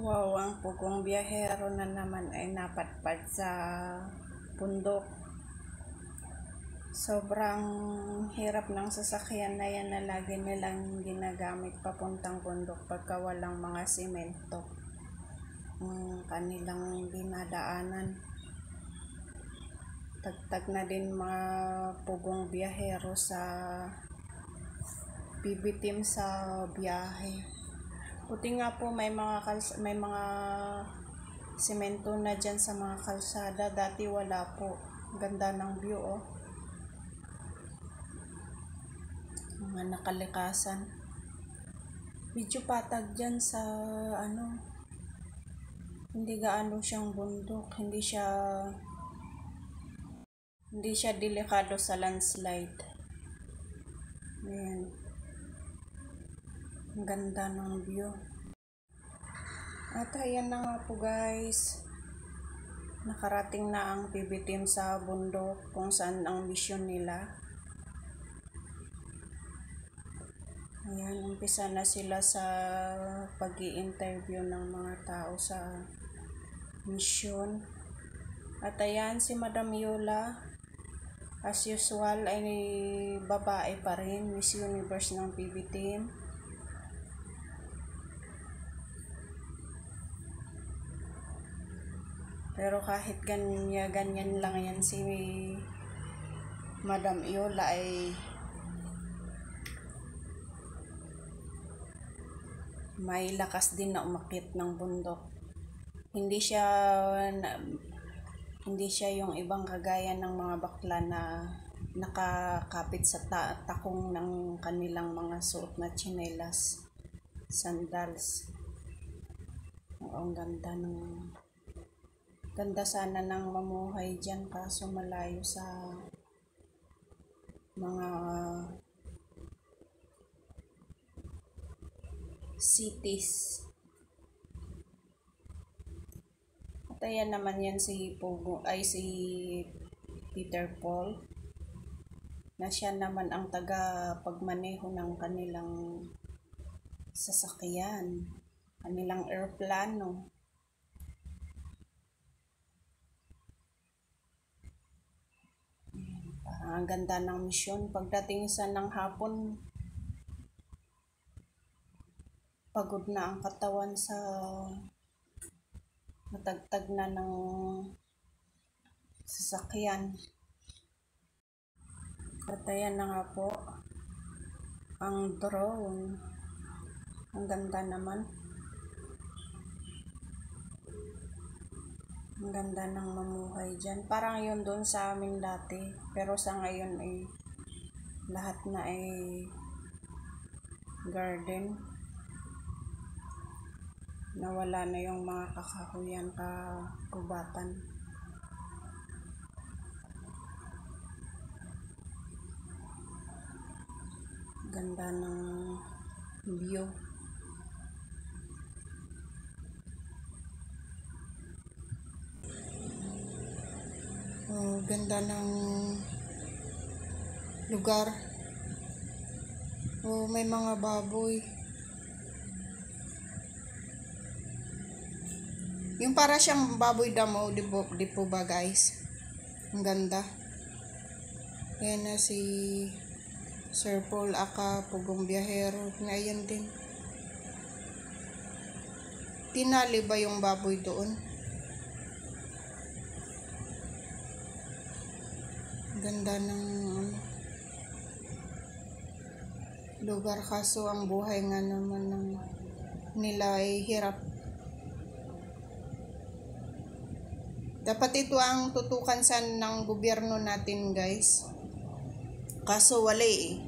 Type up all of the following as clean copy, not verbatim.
Wow, ang pugong biyahero na naman ay napatpad sa bundok. Sobrang hirap ng sasakyan na yan na lagi nilang ginagamit papuntang bundok pagka walang mga simento ang kanilang dinadaanan. Tagtag na din mga pugong biyahero sa bibitim sa biyahe. Buti nga po may mga semento na dyan sa mga kalsada. Dati wala po. Ganda ng view, oh. Mga nakalikasan. Medyo patag dyan sa hindi gaano siyang bundok. Hindi siya delikado sa landslide. Ayan. Ang ganda ng view. At ayan na nga po guys. Nakarating na ang PBTeam sa bundok kung saan ang mission nila. Ayan, umpisa na sila sa pag-i-interview ng mga tao sa mission. At ayan, si Madam Yola, as usual, ay babae pa rin, Miss Universe ng PBTeam. Pero kahit ganyan lang yan si Madam Yola ay may lakas din na umakyat ng bundok. Hindi siya yung ibang kagaya ng mga bakla na nakakapit sa takong ng kanilang mga suot na tsinelas, sandals. Ang ganda sana ng mamuhay dyan, kaso malayo sa mga cities. At ayan naman yan si Peter Paul, na siya naman ang taga-pagmaneho ng kanilang sasakyan, kanilang aeroplano. Ang ganda ng misyon. Pagdating sa ng hapon, pagod na ang katawan sa matagtag na ng sasakyan. At ayan na nga po ang drone. Ang ganda naman. Ang ganda ng mamuhay dyan. Parang yun doon sa amin dati. Pero sa ngayon ay lahat na ay garden. Nawala na yung mga kakahuyan, kakubatan. Ganda ng view. Ganda ng lugar. May mga baboy. Yung para siyang baboy damo, di po ba guys? Ang ganda. Yan na si Sir Paul aka pugong biyahero. Ngayon din. Tinali ba yung baboy doon? Ganda ng lugar, kaso ang buhay nga naman nila ay hirap. Dapat ito ang tutukan ng gobyerno natin guys, kaso wala eh.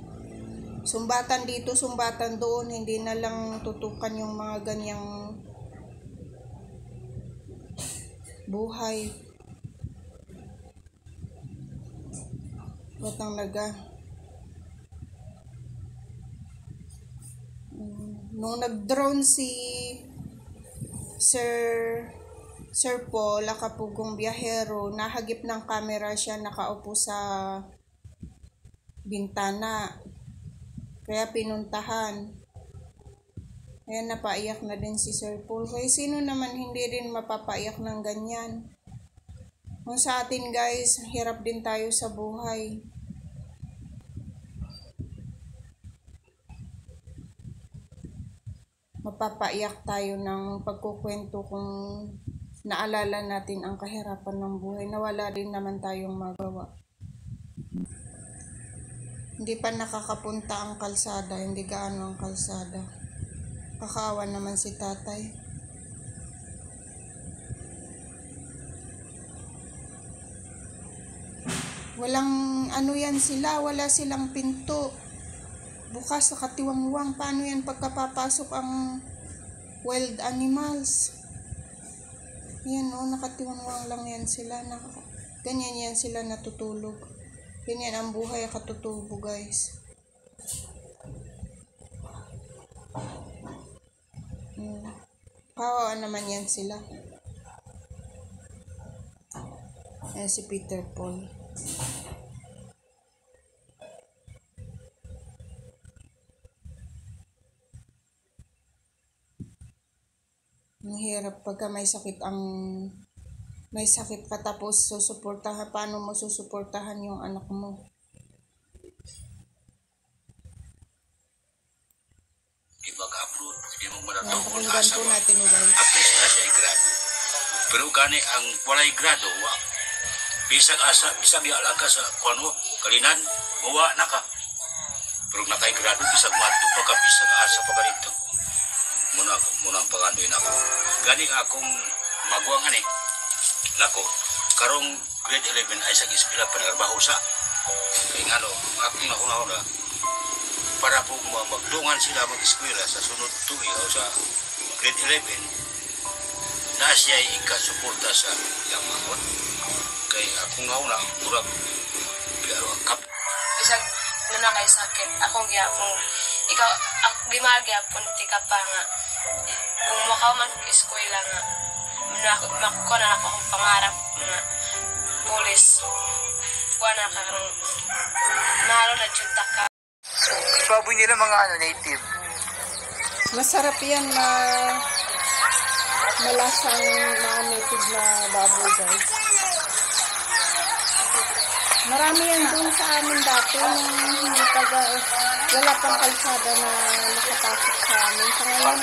Sumbatan dito, sumbatan doon, hindi na lang tutukan yung mga ganyang buhay. Batang naga. Nung nag-drone si Sir Paul, nakapugong biyahero, nahagip ng camera siya, nakaupo sa bintana. Kaya pinuntahan. Ayan, napaiyak na din si Sir Paul. Kaya sino naman hindi rin mapapaiyak ng ganyan? Kung sa atin guys, hirap din tayo sa buhay. Mapapaiyak tayo ng pagkukwento kung naalala natin ang kahirapan ng buhay na wala din naman tayong magawa. Hindi pa nakakapunta ang kalsada, hindi gaano ang kalsada. Kakaawa naman si tatay. Walang ano yan sila, wala silang pinto. Bukas nakatiwangwang. Paano yan pagkapapasok ang wild animals? Yan nakatiwangwang lang yan sila. Ganyan yan sila natutulog. Ganyan ang buhay katutubo guys. Kawawa naman yan sila. Ayan si Peter Paul. Ang hirap pagka may sakit ka tapos susuportahan. Paano mo susuportahan yung anak mo? Ibag-upload, hindi mo manatong Pakinggan po natin guys. apis na siya grado. Pero gani ang walay grado, bisag biala ka sa kuano, kalinan, mawa na ka. Pero nakay grado, bisag mato pa ka, bisag asa pa ka dito. Muna ang pangandoy na ako. Gani akong magwang ani, nako, karong grade 11 ay sa eskwela panarbaho sa. Kaya nga akong nakuna para po magdungan sila mag-eskwela sa sunod tuig o sa grade 11 na siya ikasuporta sa iyang mga kaya akong nauna murag klaro ang kap isang nanakay sakit akong gyapon ikaw gimagapon ti ka pa nga kung makaw man og eskwela nga makuha na ako akong pangarap nga pulis kuha na ka karong mahalo na junta ka. Baboy nila mga native. Masarap yan na malasang mga native na baboy guys. Marami yan doon sa amin dati nung hindi wala pang kalsada na nakapasok sa amin. Sa ngayon,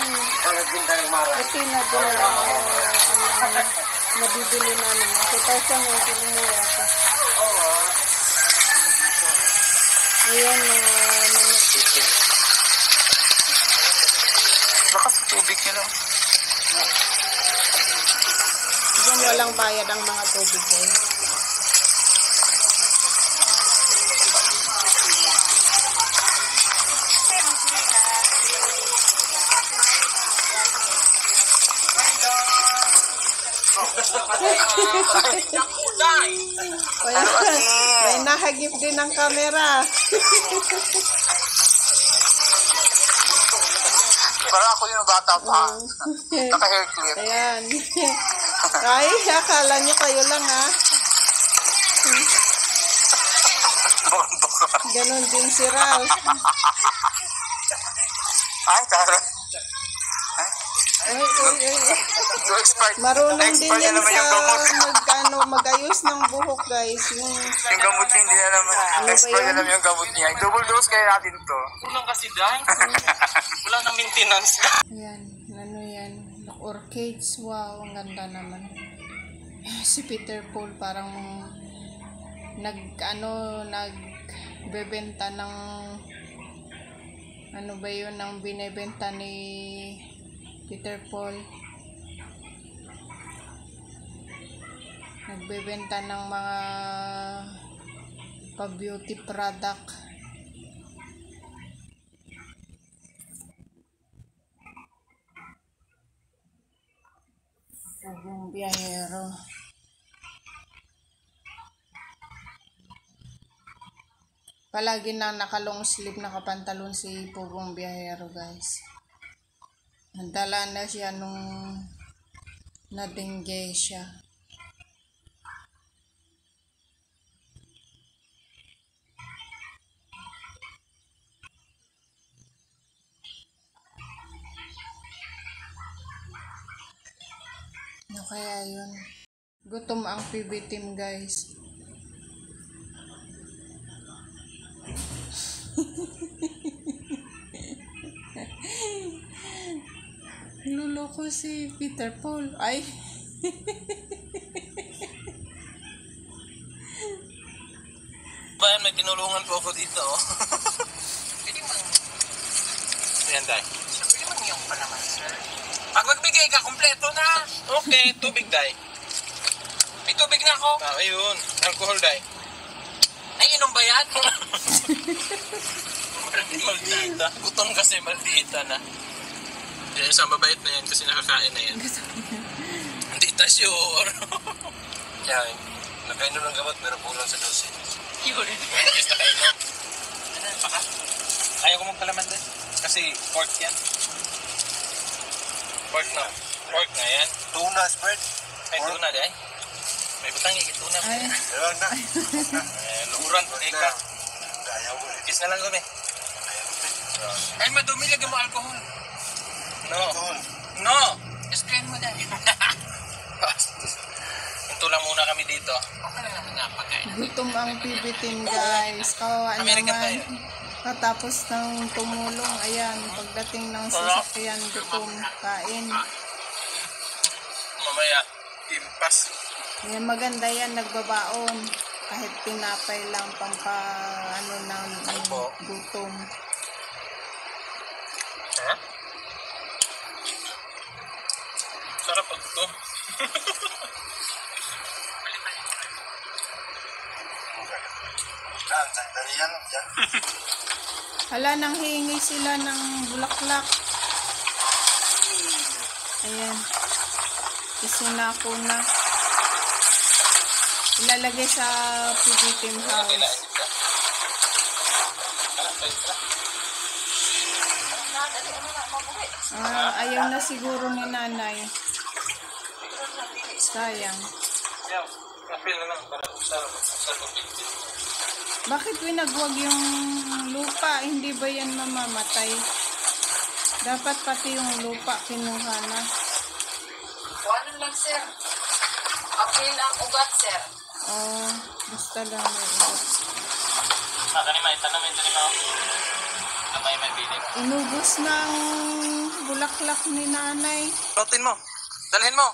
ito na doon nabibili namin. 2019 umuwi ako. Ayan Baka sa tubig nyo lang. Diyan walang bayad ang mga tubig guys. May nahagip din ng camera. Parang ako yung bata pa. Naka-hair clip. Ayan. Ay, akala nyo kayo lang ha. Ganon din si Ral. Ay, tara. Ay. So, expert. Marunong din yan naman yung gamot. sa magayos ng buhok guys. Yung gamot niya, hindi na naman. Expert na naman yung gamot niya. Double dose kaya natin to. Kulang kasi dahil. Kulang na maintenance. Ayan, ano yan? Orchids, wow, ang ganda naman. Si Peter Paul parang nagbebenta ng ano ba yun ang binebenta ni Peter Paul. Nagbebenta ng mga pa-beauty product. Pugong biyahero. Palagi na naka-long sleeve, nakapantalon si Pugong biyahero guys. Nandala na siya nung na-dengue siya. kaya yun? Gutom ang PB team, guys. Luloko si Peter Paul. Ay. Bayan, may tinulungan po ako dito. Oh. Pwede mo. Ayan, Day. Pwede mo niyong pa naman, sir. Pag magbigay ka, kompleto na. Okay, tubig, Day. May tubig na ako. Ah, ayun. Alcohol, Day. Ay, inom ba yan? Maldita. Gutom kasi, maldita na. Yan, isang mabait na yan kasi nakakain na yan. Hindi tayo sure. Yan. Nakainom ng gamot pero kulang sa dosis. Yun. Yes, nakainom. Baka. Ayaw ko magpalaman din. Kasi pork yan. Pork na. Pork na yan. Tuna, spread. Ay, tuna di ay. May butang tuna. Ay. Ewan na. Luhuran, ika. Kiss na lang kami. Ay, madumi lagi mo alcohol. No. No. Explain mo dahil. Ito lang muna kami dito. Okay na naman napakain. Gutom ang PB team, guys. Kawawa American naman. tayo. Katapos ng tumulong, ayan, pagdating ng sasakyan, gutom, kain. Mamaya, impas. Ayan, maganda yan, nagbabaon. Kahit tinapay lang, ng Opo. gutom. Ha? Sarap pag ito. Hala, nang hihingi sila ng bulaklak. Ayan. Isinako na. Ilalagay sa PB team house. Ayaw na siguro ni nanay. Sayang. Kapil na lang para usarap. Bakit winagwag yung lupa? Hindi ba yan mamamatay? Dapat pati yung lupa kinuha na. Ano lang, sir? Apil ang ugat, sir. Oh, basta lang may ugat. Kanima, itanong ito ni Mao. Kamay may bilin. Inubos ng bulaklak ni nanay. Lutin mo. Dalhin mo.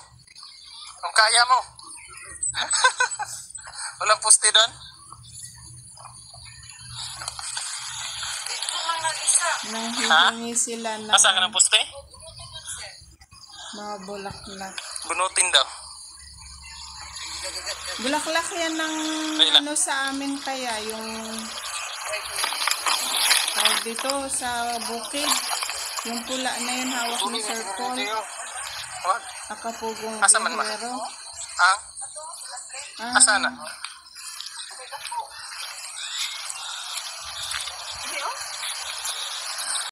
Kung kaya mo. Walang puste doon? Ito lang ang isa. Nang hihingi sila ng Asa ka ng puste? mga bulaklak. Bunutin daw. Bulaklak yan ng Kailan? ano sa amin kaya, yung tawag dito sa bukid. Yung pula na yun, hawak ni Sir Paul. Wag. Akapugong Asa man ba? bihero. Ah? Asa na?